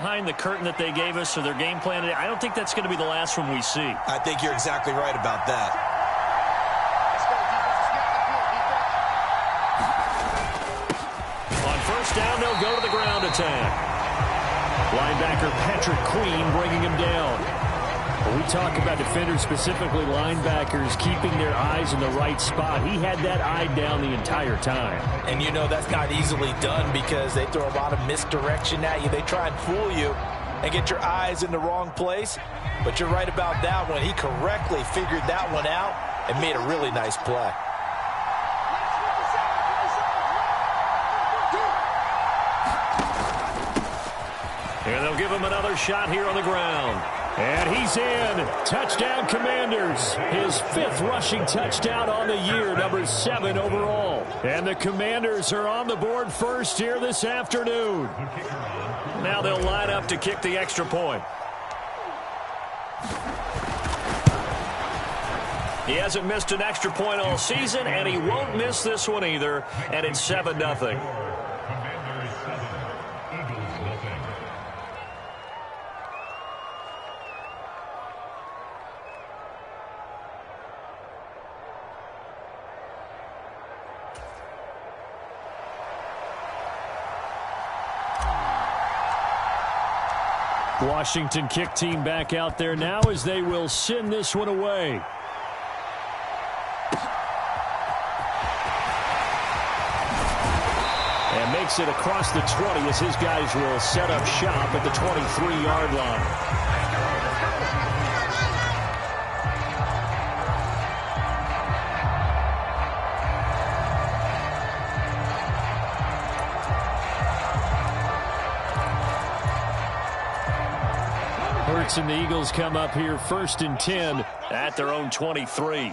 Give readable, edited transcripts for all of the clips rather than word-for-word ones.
behind the curtain that they gave us or their game plan today, I don't think that's going to be the last one we see. I think you're exactly right about that. On first down, they'll go to the ground attack. Linebacker Patrick Queen bringing him down. When we talk about defenders, specifically linebackers, keeping their eyes in the right spot, he had that eye down the entire time. And you know that's not easily done because they throw a lot of misdirection at you. They try and fool you and get your eyes in the wrong place. But you're right about that one. He correctly figured that one out and made a really nice play. And they'll give him another shot here on the ground. And he's in. Touchdown, Commanders. His 5th rushing touchdown on the year, number 7 overall. And the Commanders are on the board first here this afternoon. Now they'll line up to kick the extra point. He hasn't missed an extra point all season, and he won't miss this one either. And it's 7-0. Washington kick team back out there now as they will send this one away. And makes it across the 20 as his guys will set up shop at the 23-yard line. And the Eagles come up here 1st and 10 at their own 23.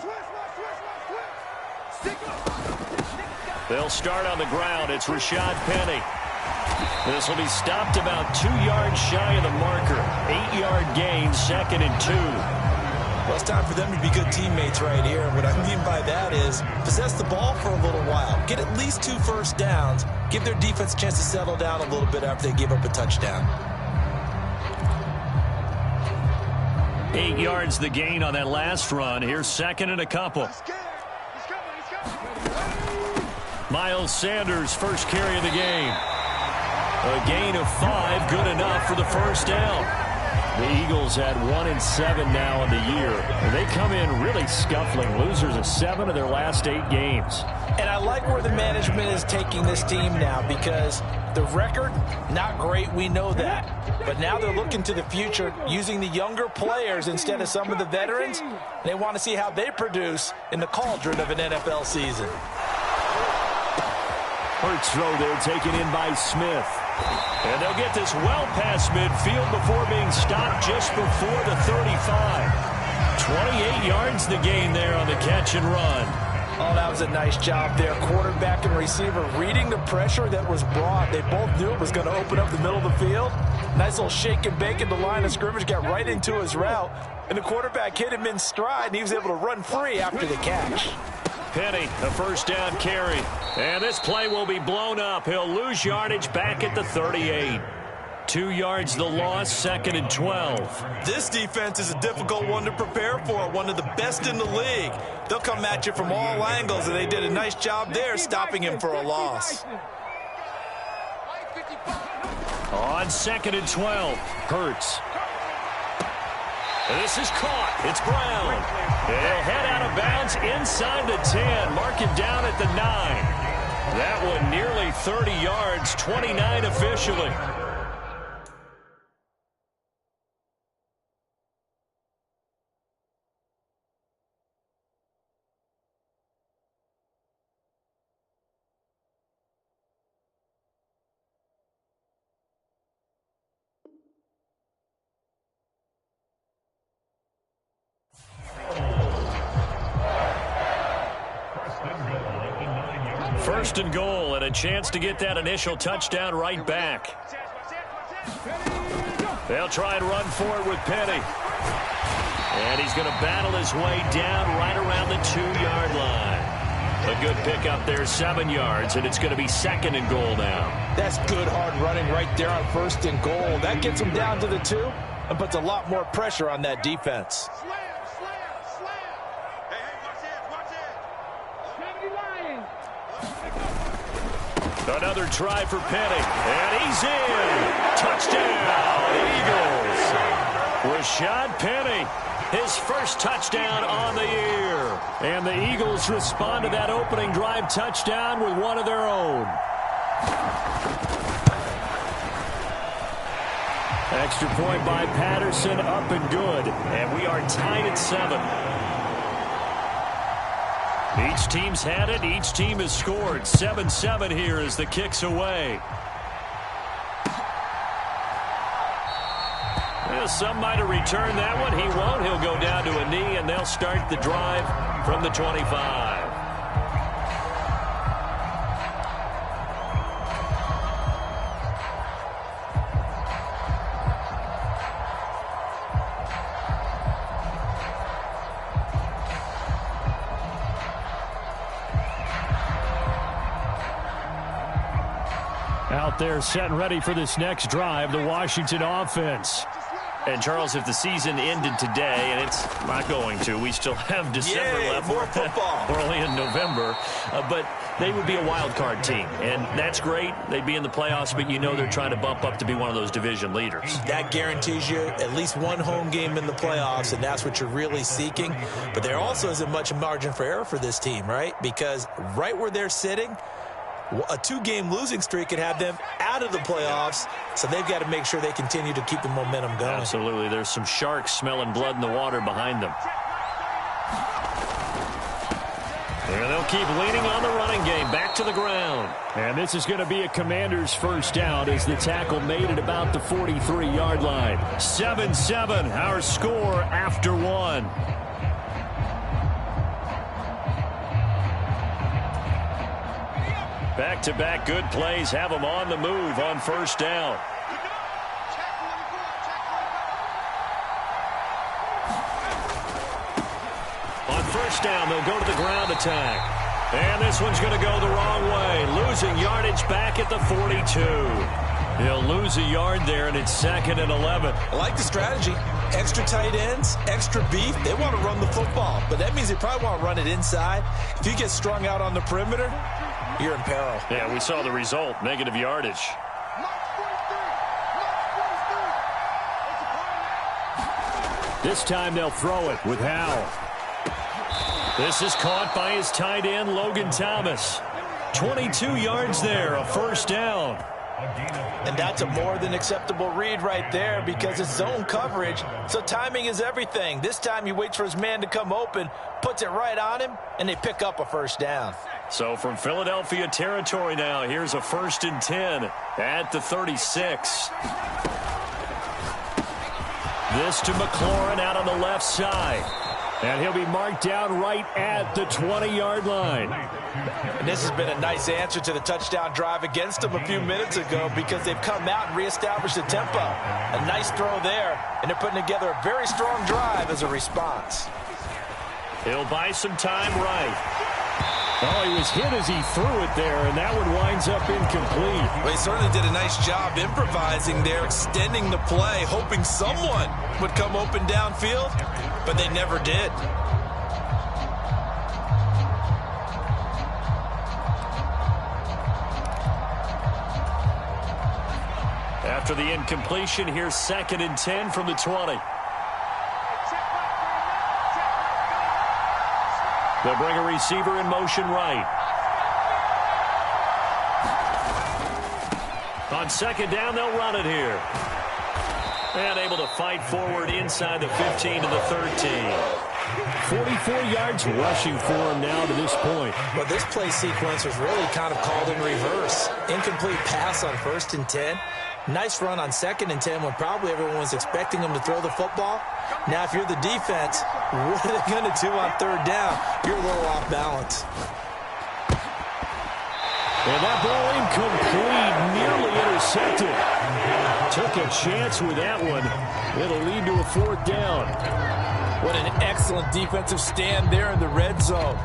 They'll start on the ground. It's Rashad Penny. This will be stopped about 2 yards shy of the marker. 8-yard gain, 2nd and 2. Well, it's time for them to be good teammates right here. What I mean by that is possess the ball for a little while. Get at least 2 first downs. Give their defense a chance to settle down a little bit after they give up a touchdown. 8 yards the gain on that last run. Here's 2nd and a couple. Miles Sanders, first carry of the game. A gain of 5, good enough for the first down. The Eagles at 1-7 now on the year. And they come in really scuffling. Losers of 7 of their last 8 games. And I like where the management is taking this team now because the record, not great, we know that. But now they're looking to the future using the younger players instead of some of the veterans. They want to see how they produce in the cauldron of an NFL season. Hurts throw there taken in by Smith. And they'll get this well past midfield before being stopped just before the 35. 28 yards the gain there on the catch and run. Oh, that was a nice job there. Quarterback and receiver reading the pressure that was brought. They both knew it was going to open up the middle of the field. Nice little shake and bake at the line of scrimmage, got right into his route. And the quarterback hit him in stride, and he was able to run free after the catch. Penny, a first down carry. And this play will be blown up. He'll lose yardage back at the 38. 2 yards the loss, 2nd and 12. This defense is a difficult one to prepare for, one of the best in the league. They'll come at you from all angles, and they did a nice job there stopping him for a loss. On 2nd and 12, Hurts. This is caught. It's Brown. They'll head out of bounds inside the 10. Mark him down at the 9. That one nearly 30 yards, 29 officially. First and goal, and a chance to get that initial touchdown right back. They'll try and run for it with Penny. And he's going to battle his way down right around the 2-yard line. A good pickup there, 7 yards, and it's going to be 2nd and goal now. That's good hard running right there on 1st and goal. That gets them down to the 2 and puts a lot more pressure on that defense. Another try for Penny, and he's in. Touchdown, Eagles. Rashad Penny, his first touchdown on the year. And the Eagles respond to that opening drive touchdown with one of their own. Extra point by Patterson, up and good. And we are tied at 7. Each team's had it. Each team has scored. 7-7 here as the kick's away. Well, some might have returned that one. He won't. He'll go down to a knee, and they'll start the drive from the 25. Out there set and ready for this next drive, the Washington offense. And, Charles, if the season ended today, and it's not going to, we still have December left. More football. We're only in November. But they would be a wild card team, and that's great. They'd be in the playoffs, but you know they're trying to bump up to be one of those division leaders. That guarantees you at least one home game in the playoffs, and that's what you're really seeking. But there also isn't much margin for error for this team, right? Because right where they're sitting, a 2-game losing streak could have them out of the playoffs, so they've got to make sure they continue to keep the momentum going. Absolutely. There's some sharks smelling blood in the water behind them. And they'll keep leaning on the running game. Back to the ground. And this is going to be a Commanders' first down as the tackle made it about the 43-yard line. 7-7, our score after 1. Back-to-back good plays have them on the move on first down. On first down, they'll go to the ground attack. And this one's going to go the wrong way. Losing yardage back at the 42. He'll lose a yard there, and it's 2nd and 11. I like the strategy. Extra tight ends, extra beef. They want to run the football, but that means they probably want to run it inside. If you get strung out on the perimeter, you're in peril. Yeah, we saw the result, negative yardage. This time they'll throw it with Howell. This is caught by his tight end, Logan Thomas. 22 yards there, a first down. And that's a more than acceptable read right there because it's zone coverage, so timing is everything. This time he waits for his man to come open, puts it right on him, and they pick up a first down. So from Philadelphia territory now, here's a 1st and 10 at the 36. This to McLaurin out on the left side. And he'll be marked down right at the 20-yard line. And this has been a nice answer to the touchdown drive against them a few minutes ago because they've come out and reestablished the tempo. A nice throw there, and they're putting together a very strong drive as a response. He'll buy some time right. Oh, he was hit as he threw it there, and that one winds up incomplete. Well, he certainly did a nice job improvising there, extending the play, hoping someone would come open downfield, but they never did. After the incompletion, here's 2nd and 10 from the 20. They'll bring a receiver in motion right. On 2nd down, they'll run it here. And able to fight forward inside the 15 to the 13. 44 yards rushing for him now to this point. But this play sequence was really kind of called in reverse. Incomplete pass on 1st and 10. Nice run on 2nd and 10 when probably everyone was expecting him to throw the football. Now, if you're the defense, what are they going to do on 3rd down? You're a little off balance. And that ball incomplete, nearly intercepted. Took a chance with that one. It'll lead to a 4th down. What an excellent defensive stand there in the red zone.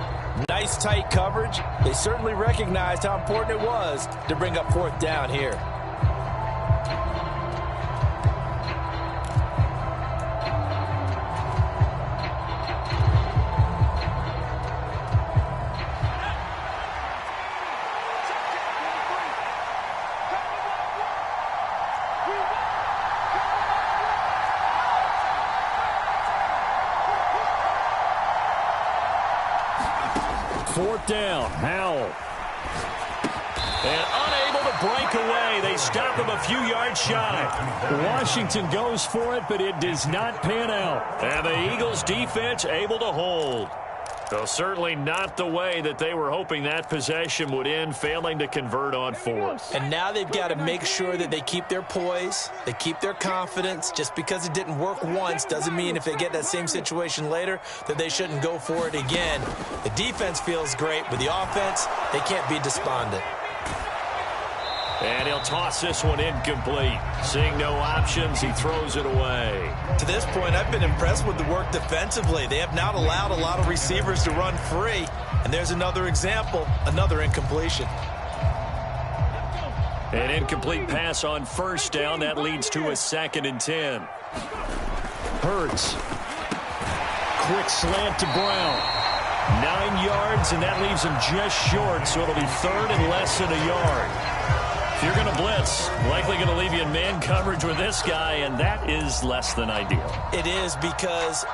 Nice tight coverage. They certainly recognized how important it was to bring up 4th down here. Fourth down, Howell. And unable to break away. They stop him a few yards shy. Washington goes for it, but it does not pan out. And the Eagles defense able to hold. So certainly not the way that they were hoping that possession would end, failing to convert on 4th. And now they've got to make sure that they keep their poise, they keep their confidence. Just because it didn't work once doesn't mean if they get that same situation later that they shouldn't go for it again. The defense feels great, but the offense, they can't be despondent. And he'll toss this one incomplete. Seeing no options, he throws it away. To this point, I've been impressed with the work defensively. They have not allowed a lot of receivers to run free. And there's another example, another incompletion. An incomplete pass on 1st down. That leads to a 2nd and 10. Hurts. Quick slant to Brown. 9 yards, and that leaves him just short, so it'll be 3rd and less than a yard. If you're going to blitz, likely going to leave you in man coverage with this guy, and that is less than ideal. It is, because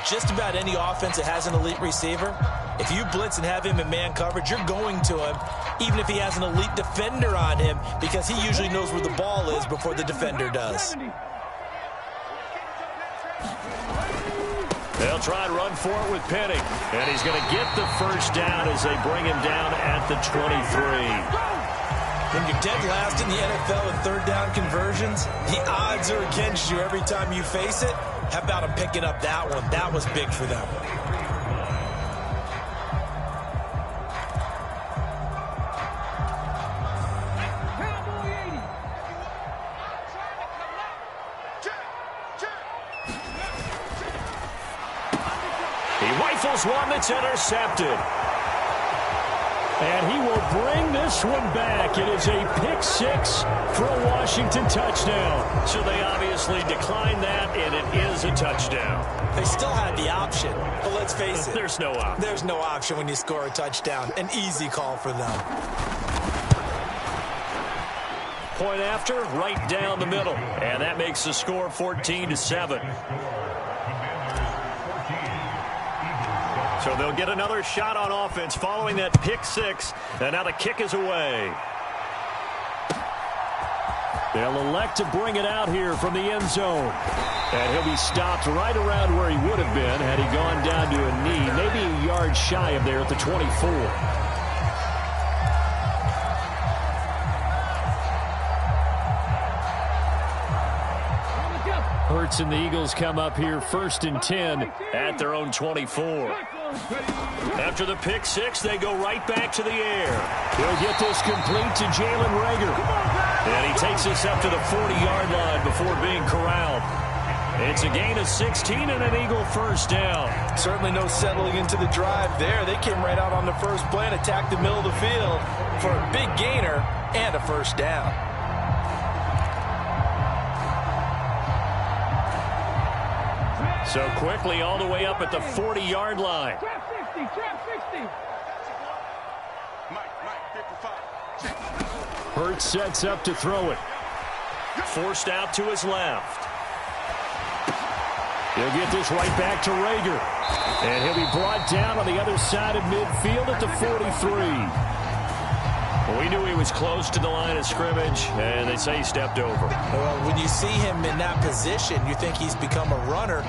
just about any offense that has an elite receiver, if you blitz and have him in man coverage, you're going to him, even if he has an elite defender on him, because he usually knows where the ball is before the defender does. They'll try and run for it with Penny, and he's going to get the 1st down as they bring him down at the 23. When you're dead last in the NFL with 3rd down conversions, the odds are against you every time you face it. How about him picking up that one? That was big for them. He rifles one that's intercepted. And he will bring this one back. It is a pick-6 for a Washington touchdown. So they obviously declined that, and it is a touchdown. They still had the option, but let's face it. There's no option. There's no option when you score a touchdown. An easy call for them. Point after, right down the middle. And that makes the score 14-7. So they'll get another shot on offense following that pick-6. And now the kick is away. They'll elect to bring it out here from the end zone. And he'll be stopped right around where he would have been had he gone down to a knee, maybe a yard shy of there at the 24. Hurts and the Eagles come up here 1st and 10 at their own 24. After the pick-6, they go right back to the air. He'll get this complete to Jalen Reagor. And he takes this up to the 40-yard line before being corralled. It's a gain of 16 and an Eagle 1st down. Certainly no settling into the drive there. They came right out on the first play and attacked the middle of the field for a big gainer and a 1st down. So quickly all the way up at the 40-yard line. Trap 60, trap 60. Hurts sets up to throw it. Forced out to his left. He'll get this right back to Reagor. And he'll be brought down on the other side of midfield at the 43. Well, we knew he was close to the line of scrimmage, and they say he stepped over. Well, when you see him in that position, you think he's become a runner.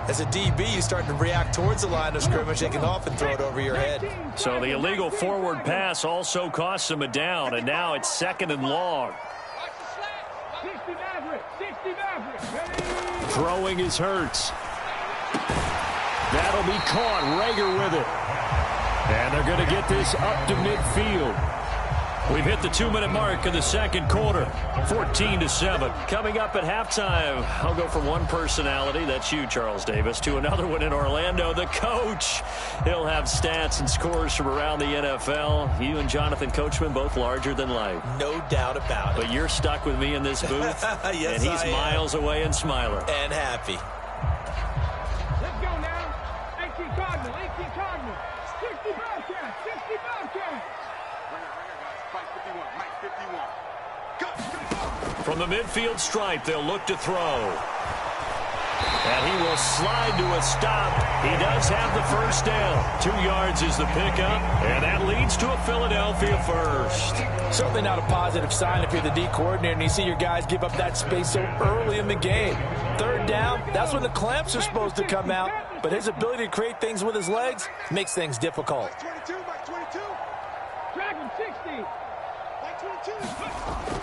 As a DB, you start to react towards the line of scrimmage. They can often throw it over your head. So the illegal forward pass also costs him a down, and now it's 2nd and long. Throwing is Hurts. That'll be caught. Reagor with it. And they're going to get this up to midfield. We've hit the 2-minute mark of the second quarter, 14-7. Coming up at halftime, I'll go from one personality, that's you, Charles Davis, to another one in Orlando, the coach. He'll have stats and scores from around the NFL. You and Jonathan Coachman both larger than life. No doubt about it. But you're stuck with me in this booth, yes, and he's miles away and smiling. And happy. Let's go now. 18 Cardinal, 18 Cardinal. 60 Bobcats, 60 Bobcats. From the midfield stripe, they'll look to throw. And he will slide to a stop. He does have the first down. 2 yards is the pickup, and that leads to a Philadelphia first. Certainly not a positive sign if you're the D coordinator and you see your guys give up that space so early in the game. Third down, that's when the clamps are supposed to come out, but his ability to create things with his legs makes things difficult. 22, Mike 22. Drag him 60. Mike 22.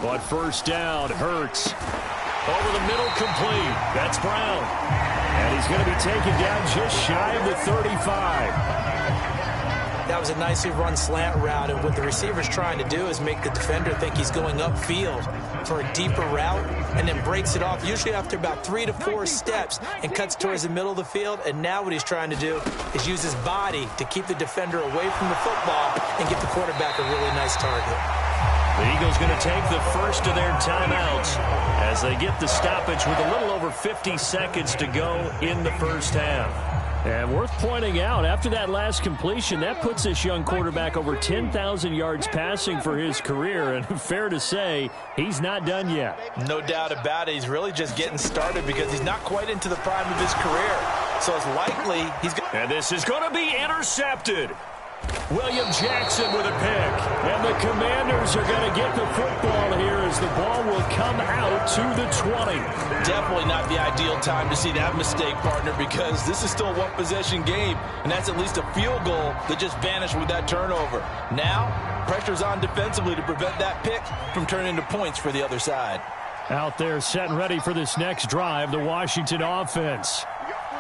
But first down, Hurts. Over the middle, complete. That's Brown. And he's going to be taken down just shy of the 35. That was a nicely run slant route, and what the receiver's trying to do is make the defender think he's going upfield for a deeper route, and then breaks it off, usually after about 3 to 4 steps, and cuts towards the middle of the field. And now what he's trying to do is use his body to keep the defender away from the football and get the quarterback a really nice target. The Eagles going to take the first of their timeouts as they get the stoppage with a little over 50 seconds to go in the first half. And worth pointing out, after that last completion, that puts this young quarterback over 10,000 yards passing for his career. And fair to say, he's not done yet. No doubt about it. He's really just getting started because he's not quite into the prime of his career. So it's likely he's going to... And this is going to be intercepted. William Jackson with a pick. And the Commanders are going to get the football here as the ball will come out to the 20. Definitely not the ideal time to see that mistake, partner, because this is still a one-possession game, and that's at least a field goal that just vanished with that turnover. Now, pressure's on defensively to prevent that pick from turning into points for the other side. Out there set and ready for this next drive, the Washington offense.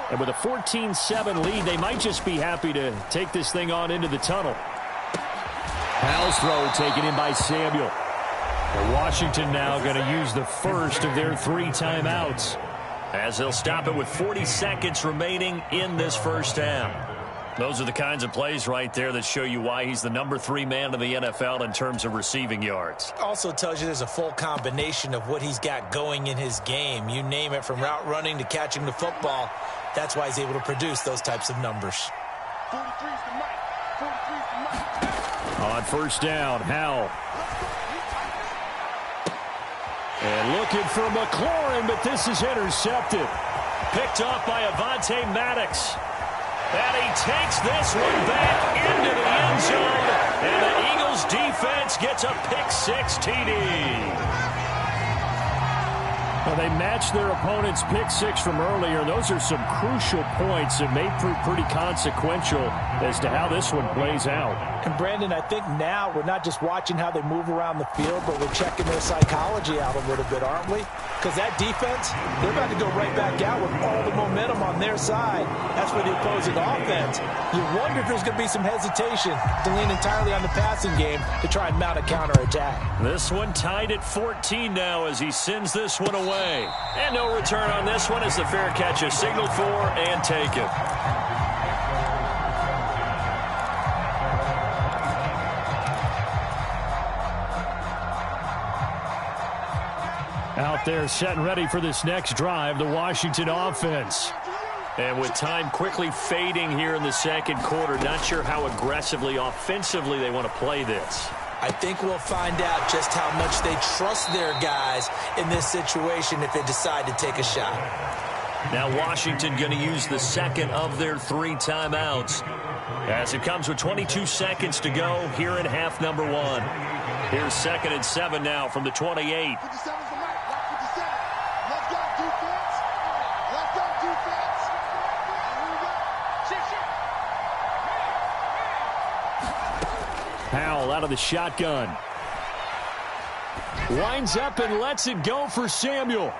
And with a 14-7 lead, they might just be happy to take this thing on into the tunnel. Howell's throw taken in by Samuel. And Washington now going to use the first of their 3 timeouts, as they'll stop it with 40 seconds remaining in this first half. Those are the kinds of plays right there that show you why he's the number 3 man in the NFL in terms of receiving yards. Also tells you there's a full combination of what he's got going in his game. You name it, from route running to catching the football. That's why he's able to produce those types of numbers. 43's the Mike. 43's the Mike. On first down, Howell. And looking for McLaurin, but this is intercepted. Picked off by Avonte Maddox. And he takes this one back into the end zone. And the Eagles defense gets a pick-6 TD. Well, they matched their opponent's pick-6 from earlier. Those are some crucial points that may prove pretty consequential as to how this one plays out. And, Brandon, I think now we're not just watching how they move around the field, but we're checking their psychology out a little bit, aren't we? Because that defense, they're about to go right back out with all the momentum on their side. That's for the opposing offense. You wonder if there's going to be some hesitation to lean entirely on the passing game to try and mount a counterattack. This one tied at 14 now as he sends this one away. And no return on this one as the fair catch is signaled for and taken. Out there set and ready for this next drive, the Washington offense. And with time quickly fading here in the second quarter, not sure how aggressively, offensively they want to play this. I think we'll find out just how much they trust their guys in this situation if they decide to take a shot. Now Washington going to use the second of their 3 timeouts as it comes with 22 seconds to go here in half number 1. Here's 2nd and 7 now from the 28. 57's the Mike. Lock 57. Let's go, defense. Let's go, defense. Here we go. Howell out of the shotgun. Winds up and lets it go for Samuel.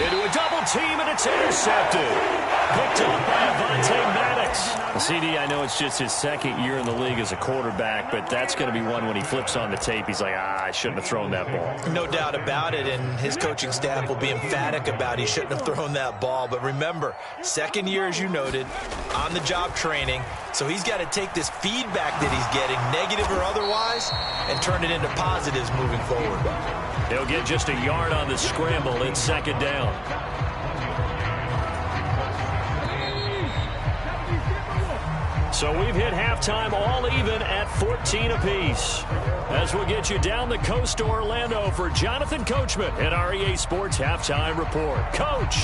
Into a double team, and it's intercepted. Picked off by Avonte Maddox. CD, I know it's just his second year in the league as a quarterback, but that's going to be one when he flips on the tape. He's like, I shouldn't have thrown that ball. No doubt about it, and his coaching staff will be emphatic about he shouldn't have thrown that ball. But remember, second year, as you noted, on-the-job training, so he's got to take this feedback that he's getting, negative or otherwise, and turn it into positives moving forward. He'll get just a yard on the scramble. It's second down. So we've hit halftime all even at 14 apiece. As we'll get you down the coast to Orlando for Jonathan Coachman at our EA Sports Halftime Report. Coach!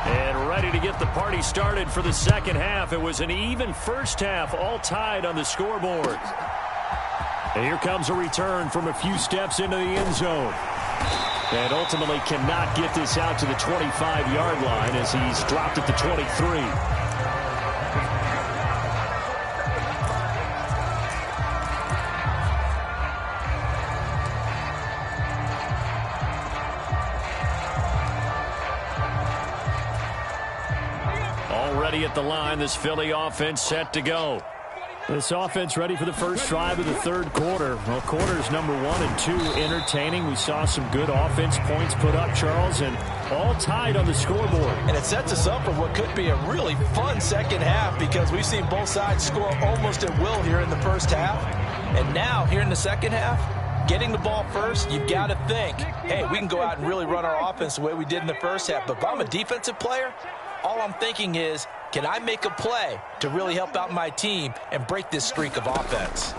And ready to get the party started for the second half. It was an even first half, all tied on the scoreboard. And here comes a return from a few steps into the end zone. And ultimately cannot get this out to the 25-yard line as he's dropped at the 23. Already at the line, this Philly offense set to go. This offense ready for the first drive of the third quarter. Well, quarters number 1 and 2 entertaining. We saw some good offense points put up, Charles, and all tied on the scoreboard. And it sets us up for what could be a really fun second half because we've seen both sides score almost at will here in the first half. And now, here in the second half, getting the ball first, you've got to think, hey, we can go out and really run our offense the way we did in the first half. But if I'm a defensive player, all I'm thinking is, can I make a play to really help out my team and break this streak of offense?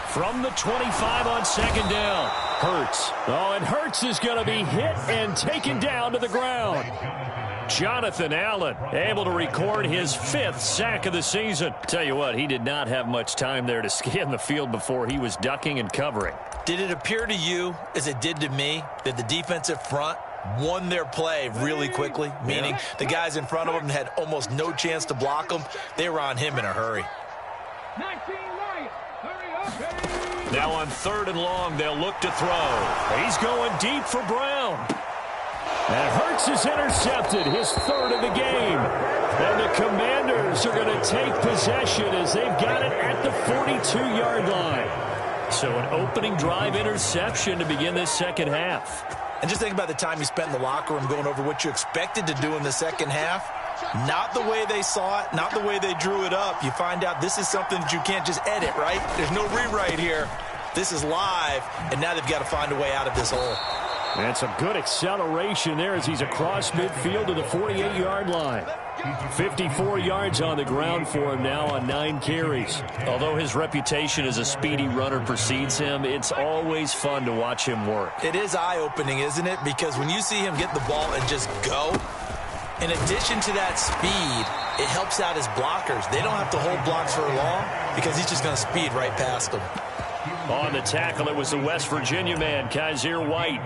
From the 25 on second down, Hurts. Oh, and Hurts is going to be hit and taken down to the ground. Jonathan Allen able to record his 5th sack of the season. Tell you what, he did not have much time there to scan the field before he was ducking and covering. Did it appear to you, as it did to me, that the defensive front won their play really quickly, meaning the guys in front of them had almost no chance to block them? They were on him in a hurry. Now on 3rd and long, they'll look to throw. He's going deep for Brown. And Hurts is intercepted, his 3rd of the game. And the Commanders are going to take possession as they've got it at the 42-yard line. So an opening drive interception to begin this second half. And just think about the time you spent in the locker room going over what you expected to do in the second half. Not the way they saw it, not the way they drew it up. You find out this is something that you can't just edit, right? There's no rewrite here. This is live, and now they've got to find a way out of this hole. And some good acceleration there as he's across midfield to the 48-yard line. 54 yards on the ground for him now on 9 carries. Although his reputation as a speedy runner precedes him, it's always fun to watch him work. It is eye-opening, isn't it? Because when you see him get the ball and just go, in addition to that speed, it helps out his blockers. They don't have to hold blocks for long because he's just going to speed right past them. On the tackle, it was the West Virginia man, Kaiser White.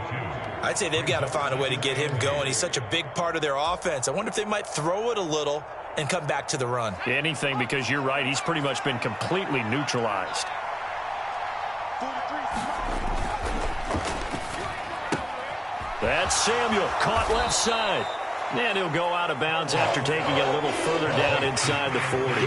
I'd say they've got to find a way to get him going. He's such a big part of their offense. I wonder if they might throw it a little and come back to the run. Anything, because you're right. He's pretty much been completely neutralized. That's Samuel, caught left side. And he'll go out of bounds after taking it a little further down inside the 40.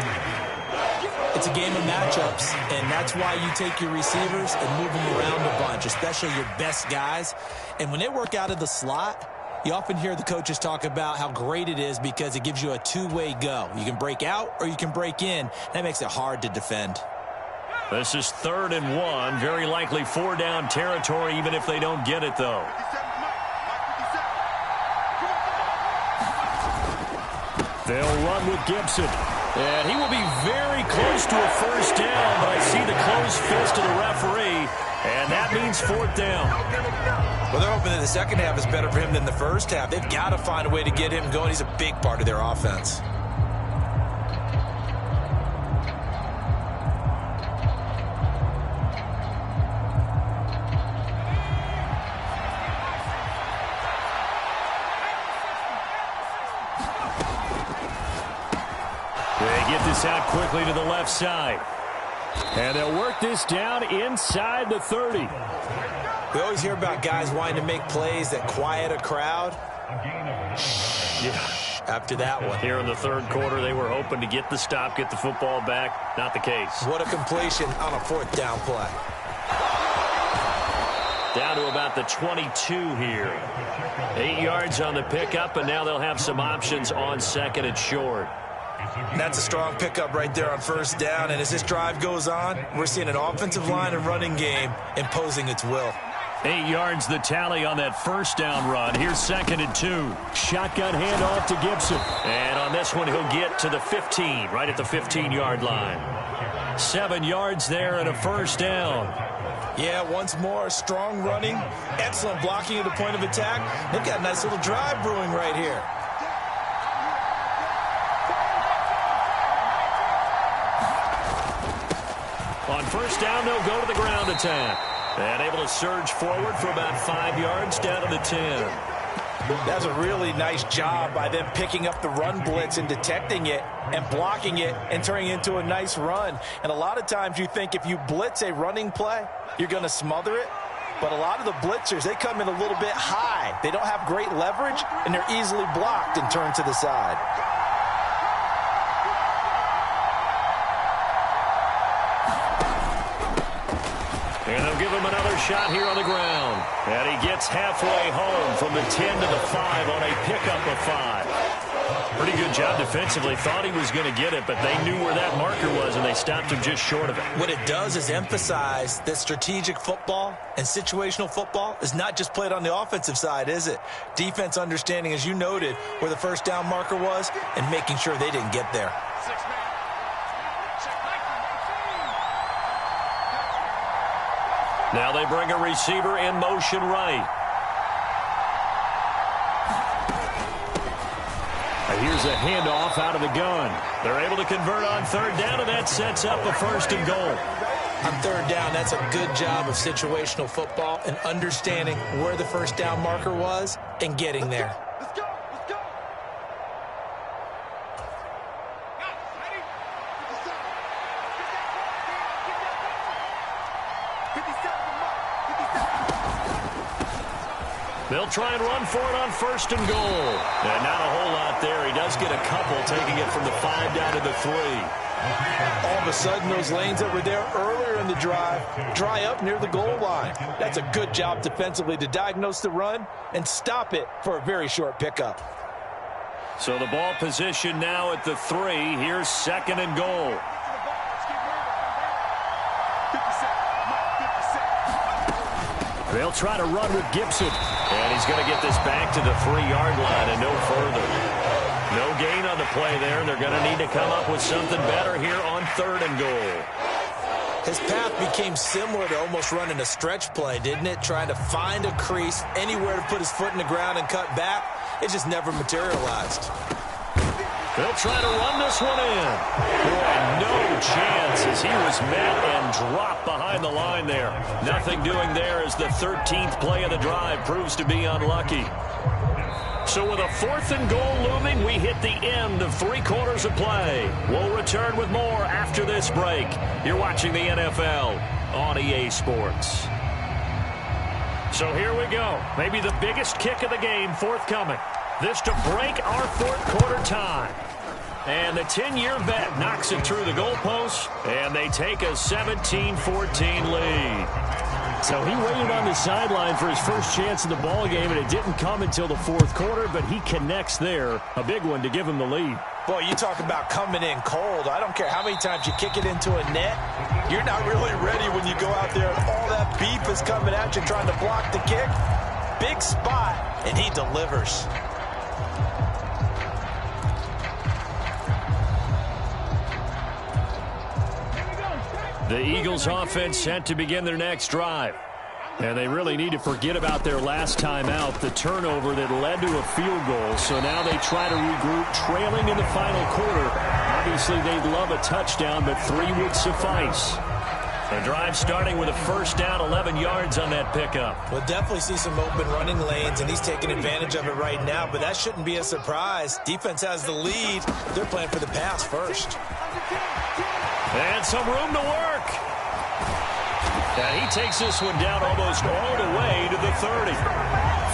It's a game of matchups, and that's why you take your receivers and move them around a bunch, especially your best guys. And when they work out of the slot, you often hear the coaches talk about how great it is because it gives you a two-way go. You can break out or you can break in. That makes it hard to defend. This is 3rd and 1. Very likely 4-down territory, even if they don't get it, though. They'll run with Gibson. And he will be very close to a first down, but I see the closed fist of the referee, and that means 4th down. Well, they're hoping that the second half is better for him than the first half. They've got to find a way to get him going. He's a big part of their offense. They get this out quickly to the left side. And they'll work this down inside the 30. We always hear about guys wanting to make plays that quiet a crowd. Yeah. After that one. Here in the third quarter, they were hoping to get the stop, get the football back. Not the case. What a completion on a fourth down play. Down to about the 22 here. 8 yards on the pickup, and now they'll have some options on second and short. And that's a strong pickup right there on first down. And as this drive goes on, we're seeing an offensive line and running game imposing its will. 8 yards the tally on that first down run. Here's second and 2. Shotgun handoff to Gibson. And on this one, he'll get to the 15, right at the 15-yard line. 7 yards there and a first down. Yeah, once more, strong running, excellent blocking at the point of attack. They've got a nice little drive brewing right here. On first down, they'll go to the ground attack. And able to surge forward for about 5 yards down to the 10. That's a really nice job by them picking up the run blitz and detecting it and blocking it and turning it into a nice run. And a lot of times you think if you blitz a running play, you're going to smother it. But a lot of the blitzers, they come in a little bit high. They don't have great leverage, and they're easily blocked and turned to the side. And they'll give him another shot here on the ground. And he gets halfway home from the 10 to the 5 on a pickup of 5. Pretty good job defensively. Thought he was going to get it, but they knew where that marker was, and they stopped him just short of it. What it does is emphasize that strategic football and situational football is not just played on the offensive side, is it? Defense understanding, as you noted, where the first down marker was and making sure they didn't get there. Now they bring a receiver in motion right. Here's a handoff out of the gun. They're able to convert on third down, and that sets up a first and goal. On third down, that's a good job of situational football and understanding where the first down marker was and getting there. They'll try and run for it on first and goal. And not a whole lot there. He does get a couple, taking it from the 5 down to the 3. All of a sudden, those lanes that were there earlier in the drive dry up near the goal line. That's a good job defensively to diagnose the run and stop it for a very short pickup. So the ball position now at the 3. Here's second and goal. They'll try to run with Gibson. And he's going to get this back to the 3-yard line and no further. No gain on the play there. They're going to need to come up with something better here on third and goal. His path became similar to almost running a stretch play, didn't it? Trying to find a crease, anywhere to put his foot in the ground and cut back. It just never materialized. They'll try to run this one in. Boy, no chance as he was met and dropped behind the line there. Nothing doing there as the 13th play of the drive proves to be unlucky. So with a 4th and goal looming, we hit the end of 3 quarters of play. We'll return with more after this break. You're watching the NFL on EA Sports. So here we go. Maybe the biggest kick of the game forthcoming. This to break our 4th quarter tie. And the 10-year vet knocks it through the goalpost, and they take a 17-14 lead. So he waited on the sideline for his first chance in the ball game, and it didn't come until the 4th quarter, but he connects there. A big one to give him the lead. Boy, you talk about coming in cold. I don't care how many times you kick it into a net. You're not really ready when you go out there and all that beef is coming at you trying to block the kick. Big spot, and he delivers. The Eagles offense set to begin their next drive. And they really need to forget about their last time out, the turnover that led to a field goal. So now they try to regroup, trailing in the final quarter. Obviously, they'd love a touchdown, but 3 would suffice. The drive starting with a first down, 11 yards on that pickup. We'll definitely see some open running lanes, and he's taking advantage of it right now, but that shouldn't be a surprise. Defense has the lead. They're playing for the pass first. And some room to work. And he takes this one down almost all the way to the 30.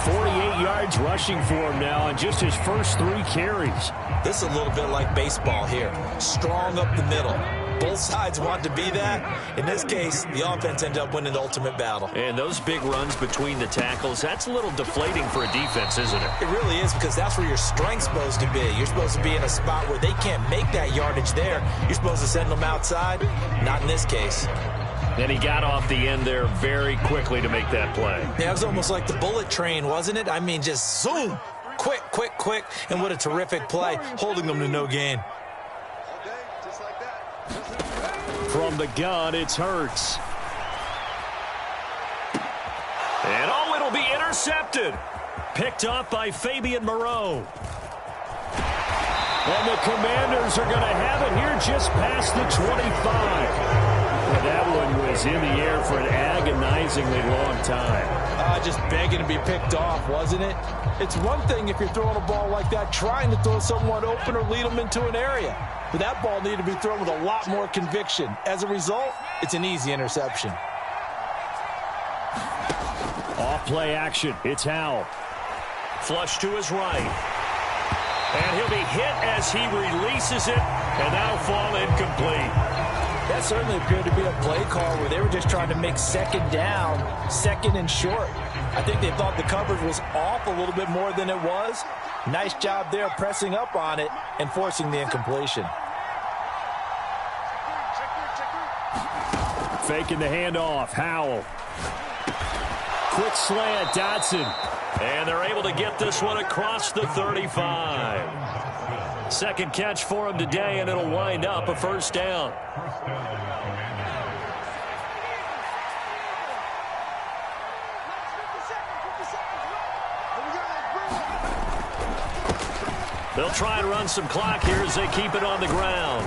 48 yards rushing for him now on just his first 3 carries. This is a little bit like baseball here. Strong up the middle. Both sides want to be that. In this case, the offense ended up winning the ultimate battle. And those big runs between the tackles, that's a little deflating for a defense, isn't it? It really is, because that's where your strength's supposed to be. You're supposed to be in a spot where they can't make that yardage there. You're supposed to send them outside. Not in this case. And he got off the end there very quickly to make that play. Yeah, it was almost like the bullet train, wasn't it? I mean, just zoom. Quick, quick, quick. And what a terrific play, holding them to no gain. From the gun, it's Hurts. And oh, it'll be intercepted. Picked off by Fabian Moreau. And the Commanders are going to have it here just past the 25. And that one was in the air for an agonizingly long time. Just begging to be picked off, wasn't it? It's one thing if you're throwing a ball like that, trying to throw someone open or lead them into an area. But that ball needed to be thrown with a lot more conviction. As a result, it's an easy interception. Off play action. It's Howell. Flush to his right. And he'll be hit as he releases it, and that'll fall incomplete. That certainly appeared to be a play call where they were just trying to make second down, second and short. I think they thought the coverage was off a little bit more than it was. Nice job there pressing up on it and forcing the incompletion. Faking the handoff. Howell. Quick slant. Dotson. And they're able to get this one across the 35. Second catch for him today, and it'll wind up a first down. They'll try and run some clock here as they keep it on the ground.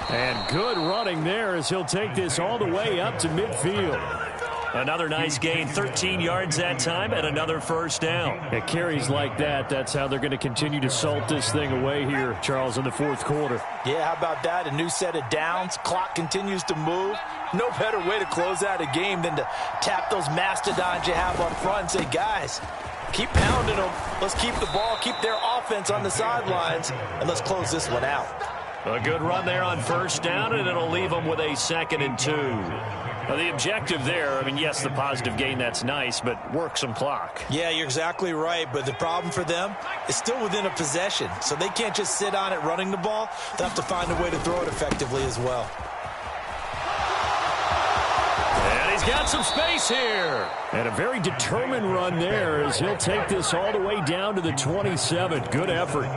And good running there as he'll take this all the way up to midfield. Another nice gain, 13 yards that time, and another first down. It carries like that. That's how they're going to continue to salt this thing away here, Charles, in the fourth quarter. Yeah, how about that? A new set of downs. Clock continues to move. No better way to close out a game than to tap those mastodons you have up front and say, guys, keep pounding them. Let's keep the ball, keep their offense on the sidelines, and let's close this one out. A good run there on first down, and it'll leave them with a 2nd and 2. Now, the objective there, I mean, yes, the positive gain, that's nice, but work some clock. Yeah, you're exactly right, but the problem for them is still within a possession, so they can't just sit on it running the ball. They'll have to find a way to throw it effectively as well. And he's got some space here. And a very determined run there as he'll take this all the way down to the 27. Good effort.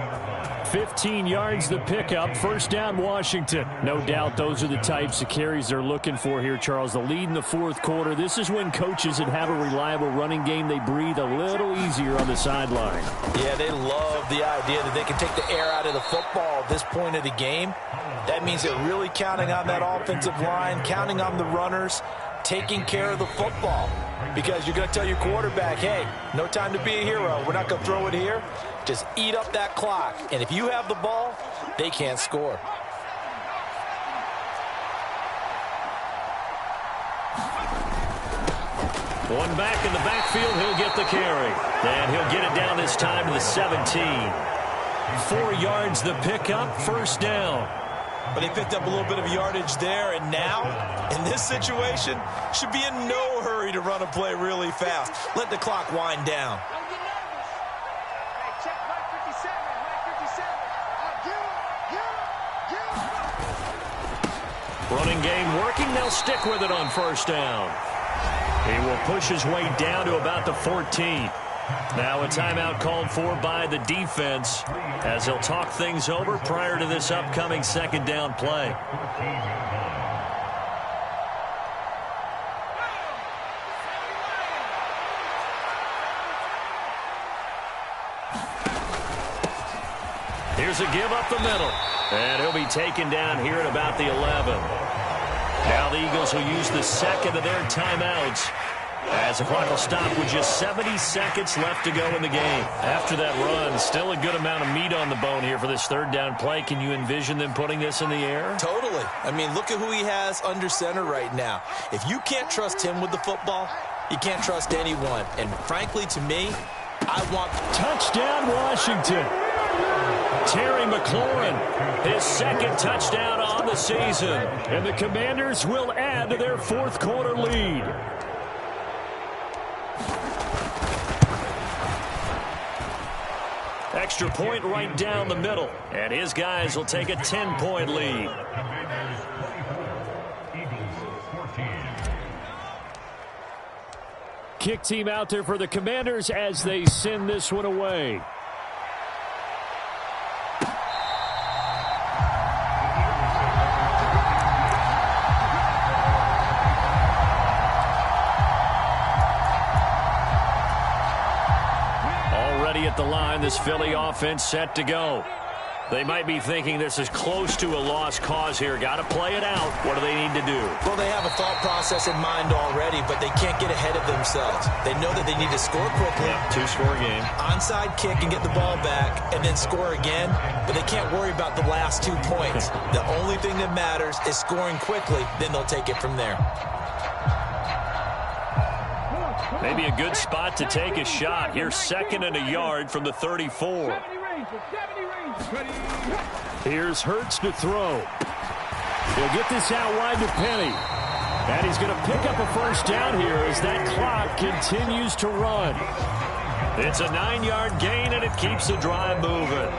15 yards the pickup. First down, Washington. No doubt those are the types of carries they're looking for here, Charles. The lead in the fourth quarter. This is when coaches that have a reliable running game, they breathe a little easier on the sideline. Yeah, they love the idea that they can take the air out of the football at this point of the game. That means they're really counting on that offensive line, counting on the runners, taking care of the football. Because you're going to tell your quarterback, hey, no time to be a hero. We're not going to throw it here. Just eat up that clock. And if you have the ball, they can't score. One back in the backfield, he'll get the carry. And he'll get it down this time to the 17. 4 yards the pickup, first down. But they picked up a little bit of yardage there, and now, in this situation, should be in no hurry to run a play really fast. Let the clock wind down. Running game working, they'll stick with it on first down. He will push his way down to about the 14. Now a timeout called for by the defense as he'll talk things over prior to this upcoming second down play. Here's a give up the middle. And he'll be taken down here at about the 11. Now the Eagles will use the second of their timeouts As the clock will stop with just 70 seconds left to go in the game. After that run, still a good amount of meat on the bone here for this third down play. Can you envision them putting this in the air? Totally. I mean, look at who he has under center right now. If you can't trust him with the football, you can't trust anyone. And frankly, to me, I want... Touchdown, Washington. Terry McLaurin, his second touchdown on the season. And the Commanders will add to their fourth quarter lead. Extra point right down the middle. And his guys will take a 10-point lead. Kick team out there for the Commanders as they send this one away. Already at the line, this Philly offense set to go. They might be thinking this is close to a lost cause here. Got to play it out. What do they need to do? Well, they have a thought process in mind already, but they can't get ahead of themselves. They know that they need to score quickly. Yep, two-score game. Onside kick and get the ball back and then score again, but they can't worry about the last 2 points. The only thing that matters is scoring quickly, then they'll take it from there. Maybe a good spot to take a shot. Here's 2nd and a yard from the 34. Here's Hurts to throw. He'll get this out wide to Penny. And he's going to pick up a first down here as that clock continues to run. It's a 9-yard gain, and it keeps the drive moving.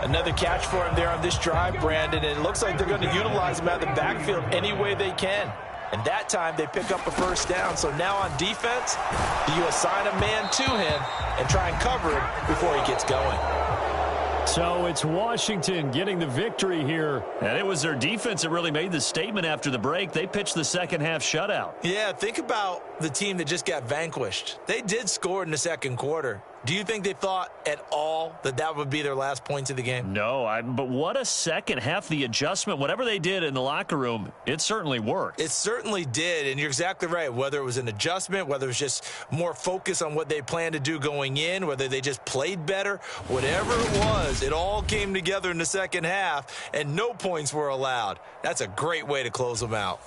Another catch for him there on this drive, Brandon, and it looks like they're going to utilize him out of the backfield any way they can. And that time they pick up a first down. So now on defense, do you assign a man to him and try and cover him before he gets going? So it's Washington getting the victory here. And it was their defense that really made the statement after the break. They pitched the second-half shutout. Yeah, think about the team that just got vanquished. They did score in the second quarter. Do you think they thought at all that that would be their last points of the game? No, but what a second half. The adjustment, whatever they did in the locker room, it certainly worked. It certainly did, and you're exactly right. Whether it was an adjustment, whether it was just more focus on what they planned to do going in, whether they just played better, whatever it was, it all came together in the second half, and no points were allowed. That's a great way to close them out.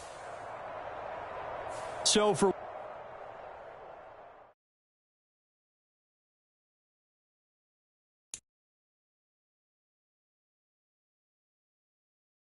So for